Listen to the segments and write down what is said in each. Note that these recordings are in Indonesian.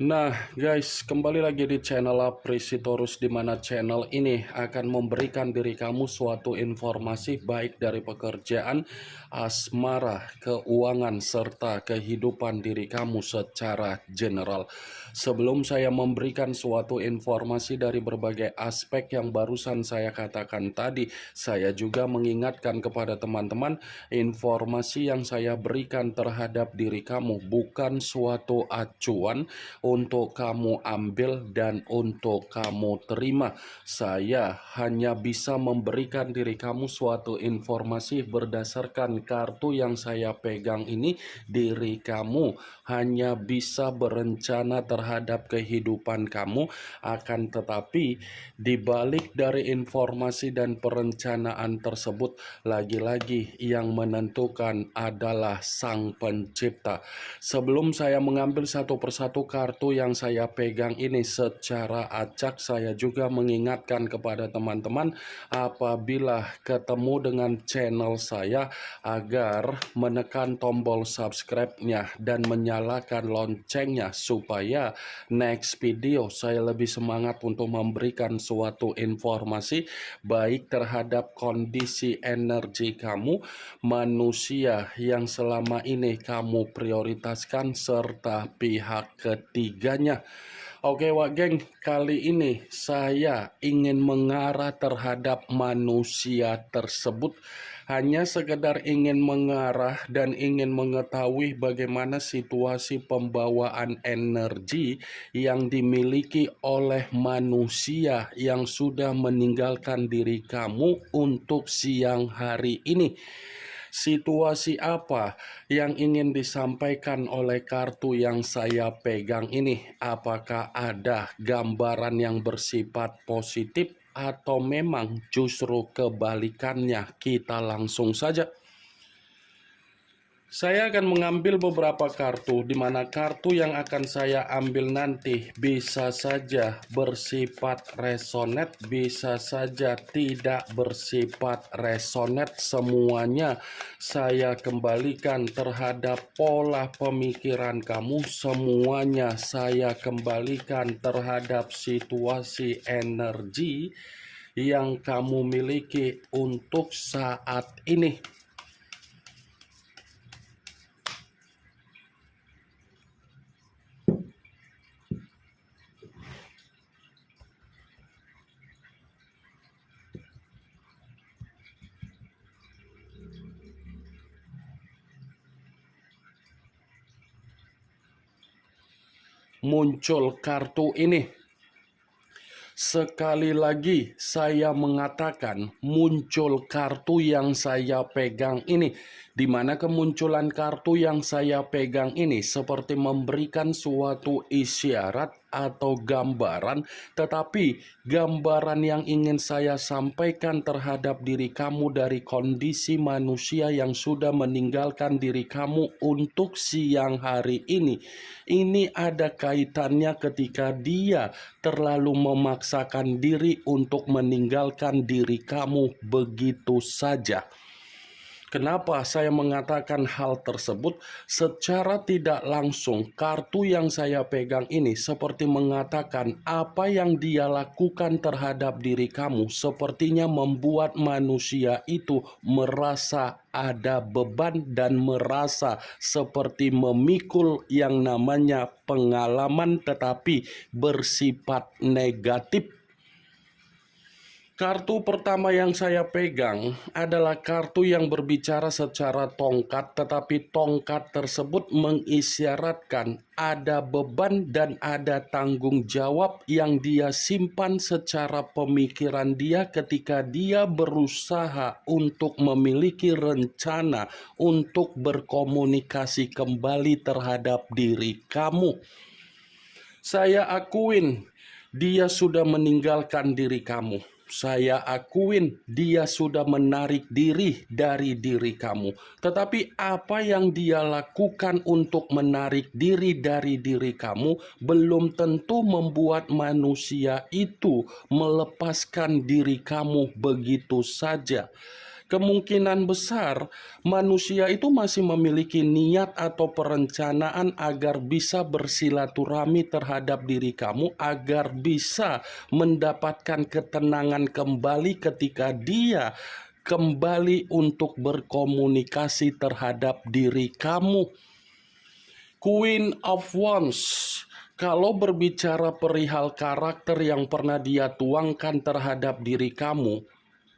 Nah guys, kembali lagi di channel Apresitorus, di mana channel ini akan memberikan diri kamu suatu informasi baik dari pekerjaan, asmara, keuangan, serta kehidupan diri kamu secara general. Sebelum saya memberikan suatu informasi dari berbagai aspek yang barusan saya katakan tadi, saya juga mengingatkan kepada teman-teman, informasi yang saya berikan terhadap diri kamu bukan suatu acuan untuk kamu ambil dan untuk kamu terima. Saya hanya bisa memberikan diri kamu suatu informasi berdasarkan kartu yang saya pegang ini. Diri kamu hanya bisa berencana terhadap kehidupan kamu, akan tetapi dibalik dari informasi dan perencanaan tersebut, lagi-lagi yang menentukan adalah Sang Pencipta. Sebelum saya mengambil satu persatu kartu yang saya pegang ini secara acak, saya juga mengingatkan kepada teman-teman apabila ketemu dengan channel saya agar menekan tombol subscribe-nya dan menyalakan loncengnya supaya next video saya lebih semangat untuk memberikan suatu informasi baik terhadap kondisi energi kamu, manusia yang selama ini kamu prioritaskan, serta pihak ketiganya. Oke Wak Geng, kali ini saya ingin mengarah terhadap manusia tersebut. Hanya sekedar ingin mengarah dan ingin mengetahui bagaimana situasi pembawaan energi yang dimiliki oleh manusia yang sudah meninggalkan diri kamu untuk siang hari ini. Situasi apa yang ingin disampaikan oleh kartu yang saya pegang ini? Apakah ada gambaran yang bersifat positif atau memang justru kebalikannya? Kita langsung saja. Saya akan mengambil beberapa kartu, di mana kartu yang akan saya ambil nanti bisa saja bersifat resonate, bisa saja tidak bersifat resonate. Semuanya saya kembalikan terhadap pola pemikiran kamu, semuanya saya kembalikan terhadap situasi energi yang kamu miliki untuk saat ini. Muncul kartu ini. Sekali lagi saya mengatakan muncul kartu yang saya pegang ini, di mana kemunculan kartu yang saya pegang ini seperti memberikan suatu isyarat atau gambaran, tetapi gambaran yang ingin saya sampaikan terhadap diri kamu dari kondisi manusia yang sudah meninggalkan diri kamu untuk siang hari ini ada kaitannya ketika dia terlalu memaksakan diri untuk meninggalkan diri kamu begitu saja. Kenapa saya mengatakan hal tersebut? Secara tidak langsung, kartu yang saya pegang ini seperti mengatakan apa yang dia lakukan terhadap diri kamu sepertinya membuat manusia itu merasa ada beban dan merasa seperti memikul yang namanya pengalaman, tetapi bersifat negatif. Kartu pertama yang saya pegang adalah kartu yang berbicara secara tongkat, tetapi tongkat tersebut mengisyaratkan ada beban dan ada tanggung jawab yang dia simpan secara pemikiran dia ketika dia berusaha untuk memiliki rencana untuk berkomunikasi kembali terhadap diri kamu. Saya akuin dia sudah meninggalkan diri kamu. Saya akuin dia sudah menarik diri dari diri kamu. Tetapi apa yang dia lakukan untuk menarik diri dari diri kamu belum tentu membuat manusia itu melepaskan diri kamu begitu saja. kemungkinan besar manusia itu masih memiliki niat atau perencanaan agar bisa bersilaturahmi terhadap diri kamu, agar bisa mendapatkan ketenangan kembali ketika dia kembali untuk berkomunikasi terhadap diri kamu. Queen of Wands, kalau berbicara perihal karakter yang pernah dia tuangkan terhadap diri kamu,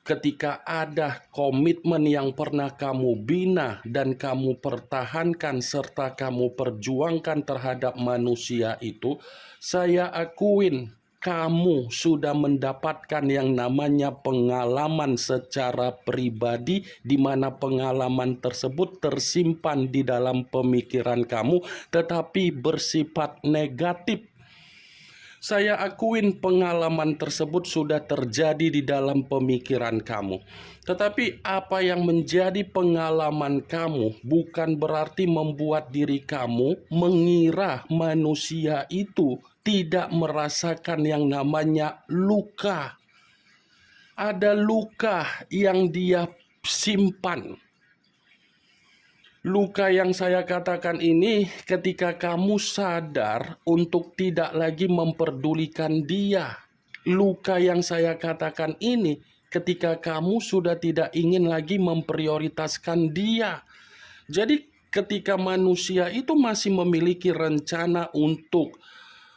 ketika ada komitmen yang pernah kamu bina dan kamu pertahankan serta kamu perjuangkan terhadap manusia itu, saya akuin kamu sudah mendapatkan yang namanya pengalaman secara pribadi, di mana pengalaman tersebut tersimpan di dalam pemikiran kamu tetapi bersifat negatif. Saya akuin pengalaman tersebut sudah terjadi di dalam pemikiran kamu. Tetapi apa yang menjadi pengalaman kamu bukan berarti membuat diri kamu mengira manusia itu tidak merasakan yang namanya luka. Ada luka yang dia simpan. Luka yang saya katakan ini ketika kamu sadar untuk tidak lagi memperdulikan dia. Luka yang saya katakan ini ketika kamu sudah tidak ingin lagi memprioritaskan dia. Jadi ketika manusia itu masih memiliki rencana untuk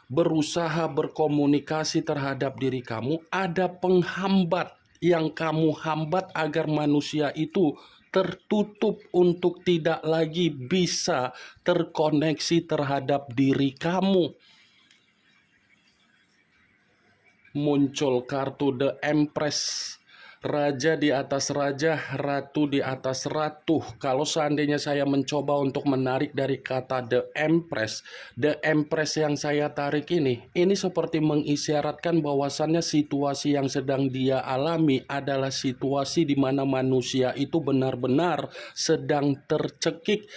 berusaha berkomunikasi terhadap diri kamu, ada penghambat yang kamu hambat agar manusia itu tertutup untuk tidak lagi bisa terkoneksi terhadap diri kamu. Muncul kartu The Empress, raja di atas raja, ratu di atas ratu. Kalau seandainya saya mencoba untuk menarik dari kata The Empress yang saya tarik ini seperti mengisyaratkan bahwasannya situasi yang sedang dia alami adalah situasi di mana manusia itu benar-benar sedang tercekik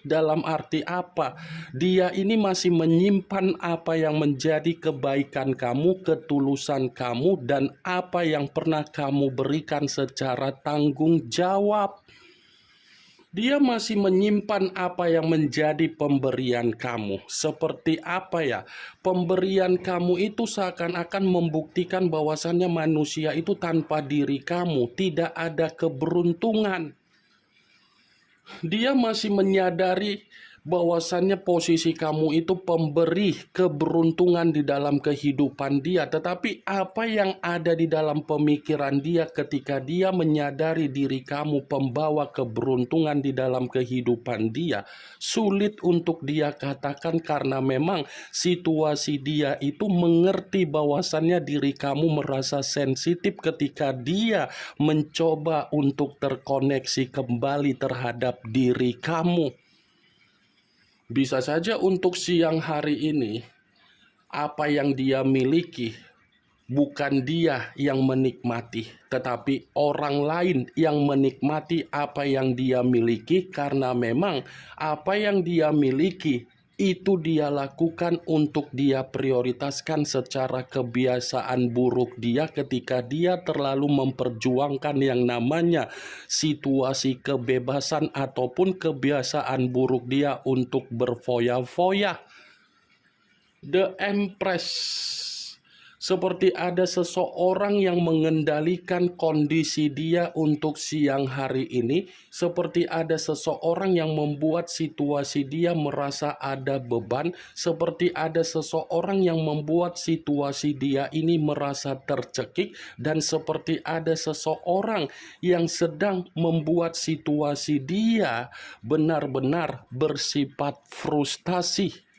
dalam arti apa? Dia ini masih menyimpan apa yang menjadi kebaikan kamu, ketulusan kamu, dan apa yang pernah kamu berikan secara tanggung jawab. Dia masih menyimpan apa yang menjadi pemberian kamu. Seperti apa ya? Pemberian kamu itu seakan-akan membuktikan bahwasannya manusia itu tanpa diri kamu tidak ada keberuntungan. Dia masih menyadari bahwasannya posisi kamu itu pemberi keberuntungan di dalam kehidupan dia. Tetapi apa yang ada di dalam pemikiran dia ketika dia menyadari diri kamu pembawa keberuntungan di dalam kehidupan dia, sulit untuk dia katakan karena memang situasi dia itu mengerti bahwasannya diri kamu merasa sensitif ketika dia mencoba untuk terkoneksi kembali terhadap diri kamu. Bisa saja untuk siang hari ini, apa yang dia miliki bukan dia yang menikmati, tetapi orang lain yang menikmati apa yang dia miliki, karena memang apa yang dia miliki itu dia lakukan untuk dia prioritaskan secara kebiasaan buruk dia ketika dia terlalu memperjuangkan yang namanya situasi kebebasan ataupun kebiasaan buruk dia untuk berfoya-foya. The Empress, seperti ada seseorang yang mengendalikan kondisi dia untuk siang hari ini, seperti ada seseorang yang membuat situasi dia merasa ada beban, seperti ada seseorang yang membuat situasi dia ini merasa tercekik, dan seperti ada seseorang yang sedang membuat situasi dia benar-benar bersifat frustasi.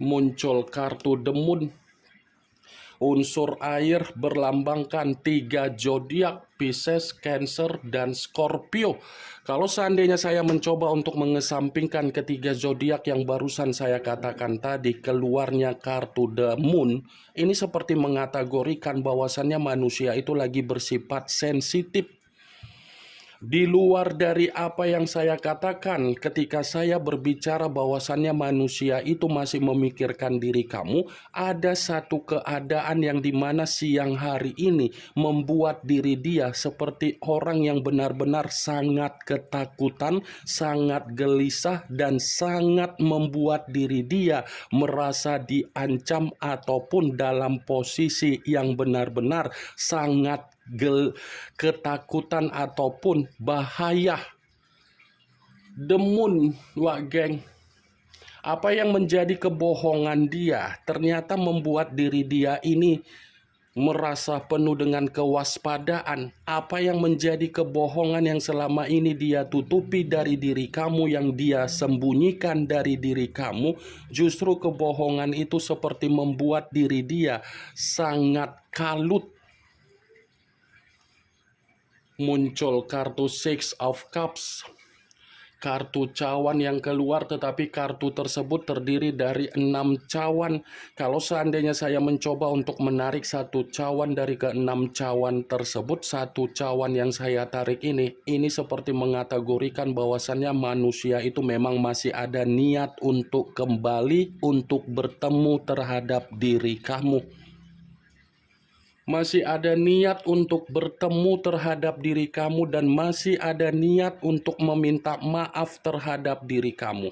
Muncul kartu The Moon, unsur air berlambangkan 3 zodiak, Pisces, Cancer, dan Scorpio. Kalau seandainya saya mencoba untuk mengesampingkan ketiga zodiak yang barusan saya katakan tadi, keluarnya kartu The Moon, ini seperti mengategorikan bahwasannya manusia itu lagi bersifat sensitif. Di luar dari apa yang saya katakan ketika saya berbicara bahwasannya manusia itu masih memikirkan diri kamu, ada satu keadaan yang dimana siang hari ini membuat diri dia seperti orang yang benar-benar sangat ketakutan, sangat gelisah, dan sangat membuat diri dia merasa diancam ataupun dalam posisi yang benar-benar sangat ketakutan ataupun bahaya. Demun, wak geng. Apa yang menjadi kebohongan dia ternyata membuat diri dia ini merasa penuh dengan kewaspadaan. Apa yang menjadi kebohongan yang selama ini dia tutupi dari diri kamu, yang dia sembunyikan dari diri kamu, justru kebohongan itu seperti membuat diri dia sangat kalut. Muncul kartu Six of Cups, kartu cawan yang keluar, tetapi kartu tersebut terdiri dari 6 cawan. Kalau seandainya saya mencoba untuk menarik satu cawan dari ke-6 cawan tersebut, satu cawan yang saya tarik ini seperti mengategorikan bahwasannya manusia itu memang masih ada niat untuk kembali, untuk bertemu terhadap diri kamu. Masih ada niat untuk bertemu terhadap diri kamu, dan masih ada niat untuk meminta maaf terhadap diri kamu.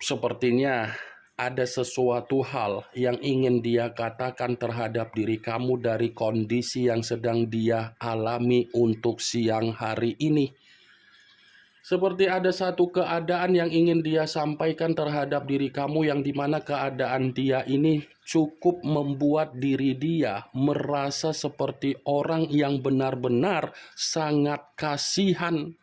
Sepertinya ada sesuatu hal yang ingin dia katakan terhadap diri kamu dari kondisi yang sedang dia alami untuk siang hari ini. Seperti ada satu keadaan yang ingin dia sampaikan terhadap diri kamu, yang dimana keadaan dia ini cukup membuat diri dia merasa seperti orang yang benar-benar sangat kasihan.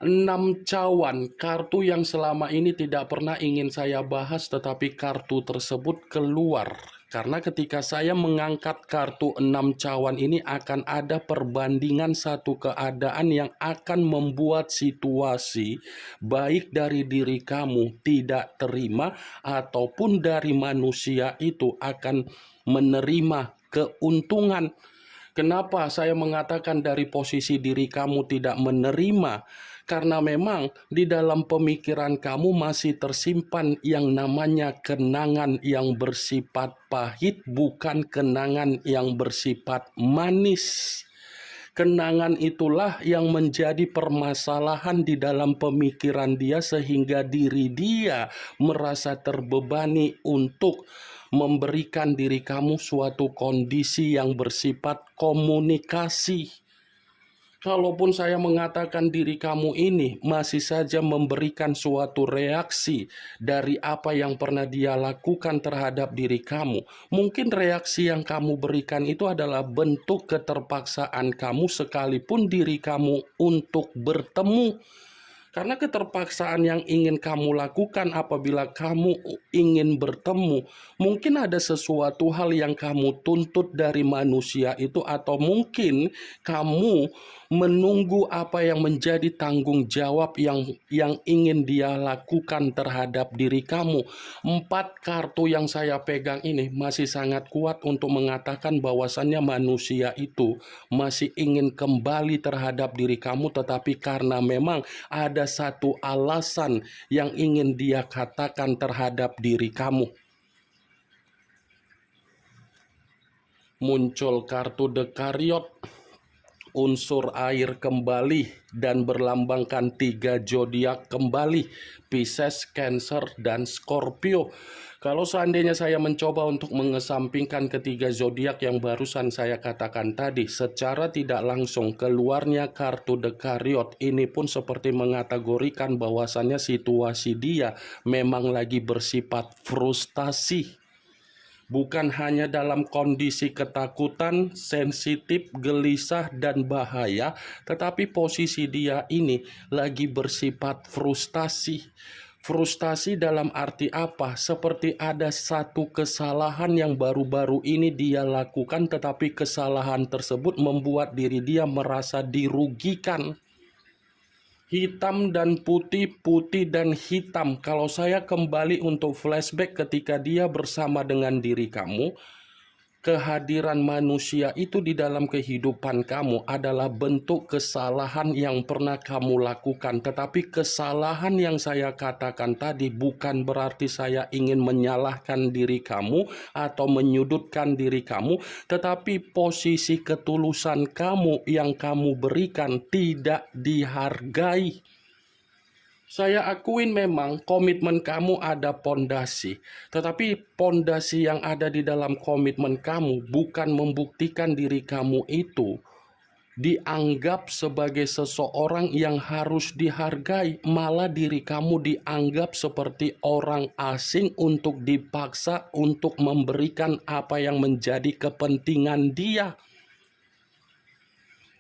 6 cawan, kartu yang selama ini tidak pernah ingin saya bahas, tetapi kartu tersebut keluar. Karena ketika saya mengangkat kartu 6 cawan ini, akan ada perbandingan satu keadaan yang akan membuat situasi baik dari diri kamu tidak terima ataupun dari manusia itu akan menerima keuntungan. Kenapa saya mengatakan dari posisi diri kamu tidak menerima? Karena memang di dalam pemikiran kamu masih tersimpan yang namanya kenangan yang bersifat pahit, bukan kenangan yang bersifat manis. Kenangan itulah yang menjadi permasalahan di dalam pemikiran dia, sehingga diri dia merasa terbebani untuk memberikan diri kamu suatu kondisi yang bersifat komunikasi. Kalaupun saya mengatakan diri kamu ini masih saja memberikan suatu reaksi dari apa yang pernah dia lakukan terhadap diri kamu, mungkin reaksi yang kamu berikan itu adalah bentuk keterpaksaan kamu sekalipun diri kamu untuk bertemu. Karena keterpaksaan yang ingin kamu lakukan apabila kamu ingin bertemu, mungkin ada sesuatu hal yang kamu tuntut dari manusia itu, atau mungkin kamu menunggu apa yang menjadi tanggung jawab yang ingin dia lakukan terhadap diri kamu. 4 kartu yang saya pegang ini masih sangat kuat untuk mengatakan bahwasannya manusia itu masih ingin kembali terhadap diri kamu, tetapi karena memang ada satu alasan yang ingin dia katakan terhadap diri kamu. Muncul kartu The Chariot, unsur air kembali, dan berlambangkan 3 zodiak kembali, Pisces, Cancer, dan Scorpio. Kalau seandainya saya mencoba untuk mengesampingkan ketiga zodiak yang barusan saya katakan tadi, secara tidak langsung keluarnya kartu The Chariot ini pun seperti mengategorikan bahwasannya situasi dia memang lagi bersifat frustasi. Bukan hanya dalam kondisi ketakutan, sensitif, gelisah, dan bahaya, tetapi posisi dia ini lagi bersifat frustasi. Frustasi dalam arti apa? Seperti ada satu kesalahan yang baru-baru ini dia lakukan, tetapi kesalahan tersebut membuat diri dia merasa dirugikan. Hitam dan putih, putih dan hitam. Kalau saya kembali untuk flashback ketika dia bersama dengan diri kamu, kehadiran manusia itu di dalam kehidupan kamu adalah bentuk kesalahan yang pernah kamu lakukan. Tetapi kesalahan yang saya katakan tadi bukan berarti saya ingin menyalahkan diri kamu atau menyudutkan diri kamu, tetapi posisi ketulusan kamu yang kamu berikan tidak dihargai. Saya akuin memang komitmen kamu ada pondasi, tetapi pondasi yang ada di dalam komitmen kamu bukan membuktikan diri kamu itu dianggap sebagai seseorang yang harus dihargai, malah diri kamu dianggap seperti orang asing untuk dipaksa untuk memberikan apa yang menjadi kepentingan dia.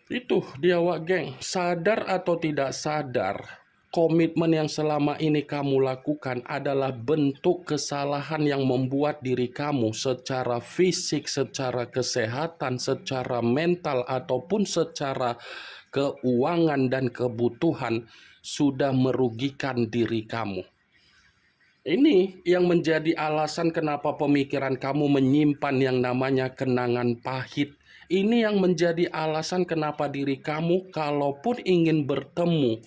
Itu dia, wak geng. Sadar atau tidak sadar, komitmen yang selama ini kamu lakukan adalah bentuk kesalahan yang membuat diri kamu secara fisik, secara kesehatan, secara mental, ataupun secara keuangan dan kebutuhan sudah merugikan diri kamu. Ini yang menjadi alasan kenapa pemikiran kamu menyimpan yang namanya kenangan pahit. Ini yang menjadi alasan kenapa diri kamu kalaupun ingin bertemu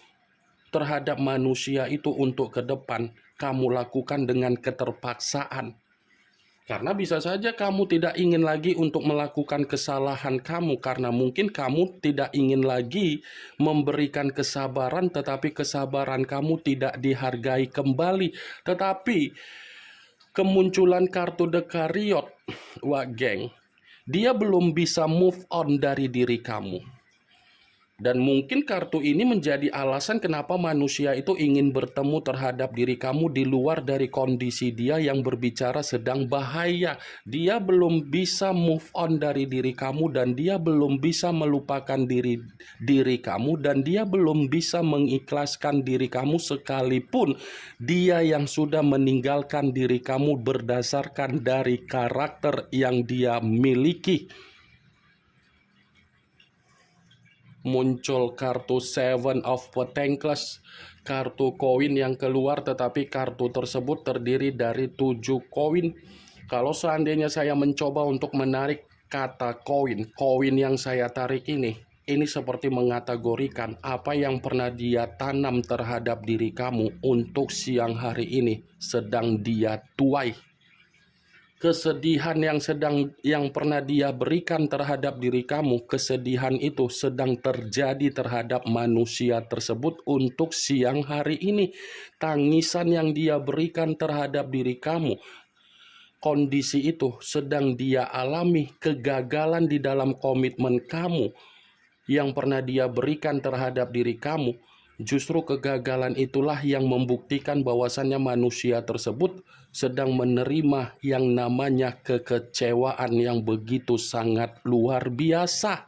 terhadap manusia itu untuk ke depan, kamu lakukan dengan keterpaksaan. Karena bisa saja kamu tidak ingin lagi untuk melakukan kesalahan kamu, karena mungkin kamu tidak ingin lagi memberikan kesabaran, tetapi kesabaran kamu tidak dihargai kembali. Tetapi kemunculan kartu The Chariot, wak geng, dia belum bisa move on dari diri kamu. Dan mungkin kartu ini menjadi alasan kenapa manusia itu ingin bertemu terhadap diri kamu di luar dari kondisi dia yang berbicara sedang bahaya. Dia belum bisa move on dari diri kamu, dan dia belum bisa melupakan diri kamu, dan dia belum bisa mengikhlaskan diri kamu sekalipun dia yang sudah meninggalkan diri kamu berdasarkan dari karakter yang dia miliki. Muncul kartu Seven of Pentacles, kartu koin yang keluar, tetapi kartu tersebut terdiri dari 7 koin. Kalau seandainya saya mencoba untuk menarik kata koin yang saya tarik ini seperti mengategorikan apa yang pernah dia tanam terhadap diri kamu untuk siang hari ini sedang dia tuai. Kesedihan yang pernah dia berikan terhadap diri kamu, kesedihan itu sedang terjadi terhadap manusia tersebut untuk siang hari ini. Tangisan yang dia berikan terhadap diri kamu, kondisi itu sedang dia alami. Kegagalan di dalam komitmen kamu yang pernah dia berikan terhadap diri kamu, justru kegagalan itulah yang membuktikan bahwasannya manusia tersebut sedang menerima yang namanya kekecewaan yang begitu sangat luar biasa.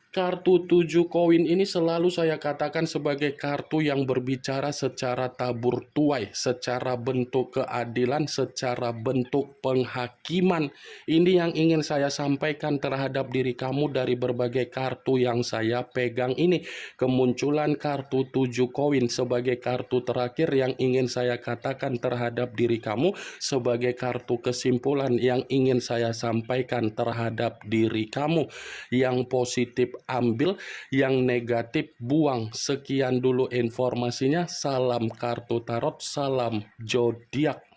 Kartu 7 koin ini selalu saya katakan sebagai kartu yang berbicara secara tabur tuai, secara bentuk keadilan, secara bentuk penghakiman. Ini yang ingin saya sampaikan terhadap diri kamu dari berbagai kartu yang saya pegang ini. Kemunculan kartu 7 koin sebagai kartu terakhir yang ingin saya katakan terhadap diri kamu, sebagai kartu kesimpulan yang ingin saya sampaikan terhadap diri kamu. Yang positif ambil, yang negatif buang. Sekian dulu informasinya. Salam kartu tarot, salam zodiak.